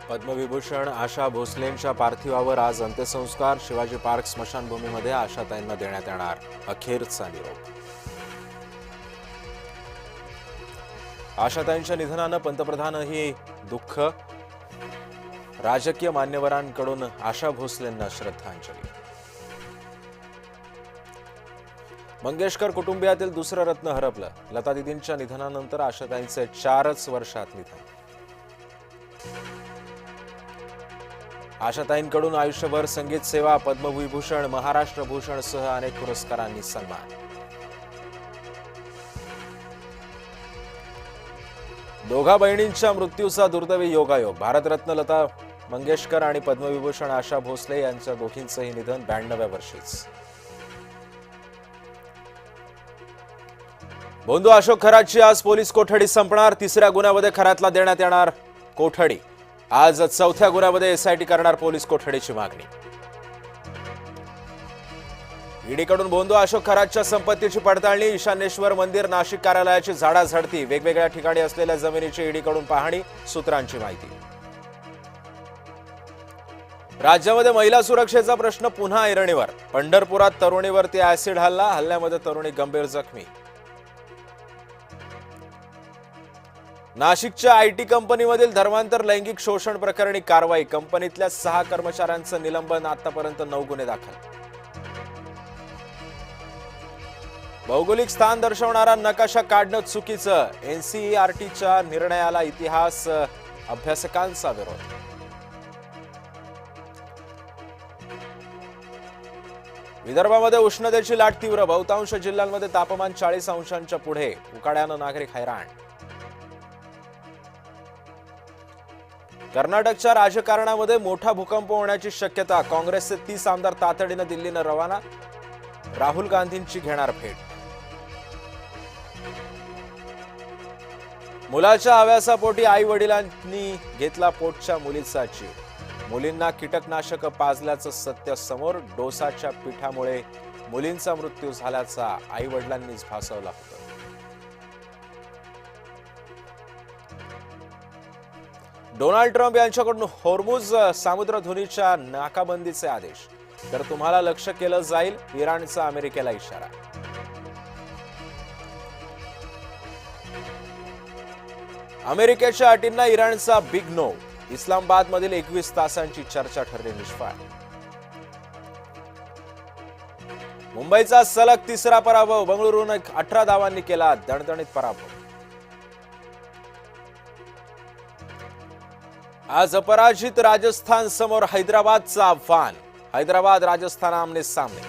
पद्मविभूषण आशा भोसलेंच्या पार्थिवावर आज अंत्यसंस्कार शिवाजी पार्क स्मशानभूमीमध्ये आशाताईंना देण्यात येणार अखेरचा निरोप। आशाताईंच्या निधनानं पंतप्रधानही दुःख, राजकीय मान्यवरांकडून आशा भोसलेंना श्रद्धांजली। मंगेशकर कुटुंबियातील दुसरं रत्न हरपलं। लता दीदींच्या निधनानंतर आशाताईंचे 4च वर्षात निधन। आशाताईंकडून आयुष्यभर संगीत सेवा, पद्मविभूषण, महाराष्ट्र भूषण सह अनेक पुरस्कारांनी सन्मान। दोघा बहिणींच्या मृत्यूचा दुर्दैवी योगायोग। भारतरत्न लता मंगेशकर आणि पद्मविभूषण आशा भोसले यांच्या दोघींचंही निधन 92व्या वर्षीच। बोंदू अशोक खरातची आज पोलीस कोठडी संपणार। 3ऱ्या गुन्ह्यामध्ये खरातला देण्यात येणार कोठडी। आज 4थ्या गुन्ह्यामध्ये एसआयटी करणार पोलीस कोठडीची मागणी। ईडीकडून बोंदू अशोक खरातच्या संपत्तीची पडताळणी। ईशानेश्वर मंदिर, नाशिक कार्यालयाची झाडाझडती, वेगवेगळ्या ठिकाणी असलेल्या जमिनीची ईडीकडून पाहणी, सूत्रांची माहिती। राज्यामध्ये महिला सुरक्षेचा प्रश्न पुन्हा ऐरणीवर। पंढरपुरात तरुणीवरती ऍसिड हल्ला, हल्ल्यामध्ये तरुणी गंभीर जखमी। नाशिकच्या आयटी कंपनीमधील धर्मांतर लैंगिक शोषण प्रकरणी कारवाई। कंपनीतल्या 6 कर्मचाऱ्यांचं निलंबन, आतापर्यंत 9 गुन्हे दाखल। भौगोलिक स्थान दर्शवणारा नकाशा काढणं चुकीचं, एनसीईआरटीच्या निर्णयाला इतिहास अभ्यासकांचा विरोध। विदर्भामध्ये उष्णतेची लाट तीव्र, बहुतांश जिल्ह्यांमध्ये तापमान 40 अंशांच्या पुढे, उकाड्यानं नागरिक हैराण। कर्नाटकच्या राजकारणामध्ये मोठा भूकंप होण्याची शक्यता। काँग्रेसचे 30 आमदार तातडीनं दिल्लीनं रवाना, राहुल गांधींची घेणार भेट। मुलाच्या हव्यासापोटी आई वडिलांनी घेतला पोटच्या मुलीचा जीव। मुलींना कीटकनाशक पाजल्याचं सत्य समोर। डोसाच्या पिठामुळे मुलींचा मृत्यू झाल्याचा आई वडिलांनीच भासवला होता। डोनाल्ड ट्रम्प यांच्याकडून होर्मुझ सामुद्रधुनीच्या नाकाबंदीचे आदेश। तर तुम्हाला लक्ष्य केलं जाईल, इराणचा अमेरिकेला इशारा। अमेरिकेच्या अटींना इराणचा बिग नो। इस्लामाबादमधील 21 तासांची चर्चा ठरली निष्फळ। मुंबईचा सलग 3रा पराभव। बंगळुरूने 18 धावांनी केला दणदणीत पराभव। आज अपराजित राजस्थान समोर हैदराबादचं आव्हान। हैदराबाद राजस्थान आमने सामने।